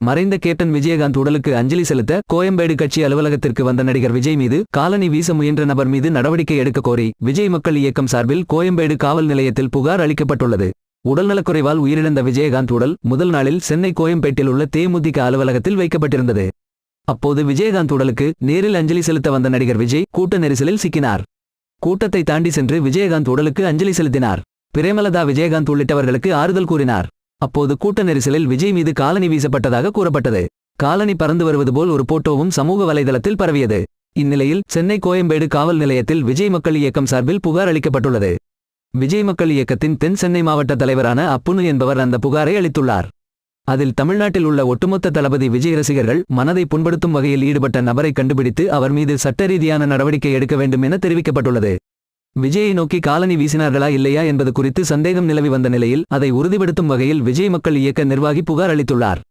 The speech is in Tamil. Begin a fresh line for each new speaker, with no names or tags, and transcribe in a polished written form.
மறைந்த கேப்டன் விஜயகாந்த் உடலுக்கு அஞ்சலி செலுத்த கோயம்பேடு கட்சி அலுவலகத்திற்கு வந்த நடிகர் விஜய் மீது காலணி வீச முயன்ற நபர் மீது நடவடிக்கை எடுக்க கோரி விஜய் மக்கள் இயக்கம் சார்பில் கோயம்பேடு காவல் நிலையத்தில் புகார் அளிக்கப்பட்டுள்ளது. உடல்நலக்குறைவால் உயிரிழந்த விஜயகாந்த் உடல் முதல் நாளில் சென்னை கோயம்பேட்டில் உள்ள தேமுதிக அலுவலகத்தில் வைக்கப்பட்டிருந்தது. அப்போது விஜயகாந்த் உடலுக்கு நேரில் அஞ்சலி செலுத்த வந்த நடிகர் விஜய் கூட்ட நெரிசலில் சிக்கினார். கூட்டத்தை தாண்டி சென்று விஜயகாந்த் உடலுக்கு அஞ்சலி செலுத்தினார். பிரேமலதா விஜயகாந்த் உள்ளிட்டவர்களுக்கு ஆறுதல் கூறினார். அப்போது கூட்ட நெரிசலில் விஜய் மீது காலணி வீசப்பட்டதாக கூறப்பட்டது. காலணி பறந்து வருவது போல் ஒரு போட்டோவும் சமூக வலைதளத்தில் பரவியது. இந்நிலையில் சென்னை கோயம்பேடு காவல் நிலையத்தில் விஜய் மக்கள் இயக்கம் சார்பில் புகார் அளிக்கப்பட்டுள்ளது. விஜய் மக்கள் இயக்கத்தின் தென் சென்னை மாவட்ட தலைவரான அப்புனு என்பவர் அந்த புகாரை அளித்துள்ளார். அதில் தமிழ்நாட்டில் உள்ள ஒட்டுமொத்த தளபதி விஜய் ரசிகர்கள் மனதை புண்படுத்தும் வகையில் ஈடுபட்ட நபரை கண்டுபிடித்து அவர் மீது சட்டரீதியான நடவடிக்கை எடுக்க வேண்டும் என தெரிவிக்கப்பட்டுள்ளது. விஜயை நோக்கி காலணி வீசினார்களா இல்லையா என்பது குறித்து சந்தேகம் நிலவி வந்த நிலையில் அதை உறுதிப்படுத்தும் வகையில் விஜய் மக்கள் இயக்க நிர்வாகி புகார் அளித்துள்ளார்.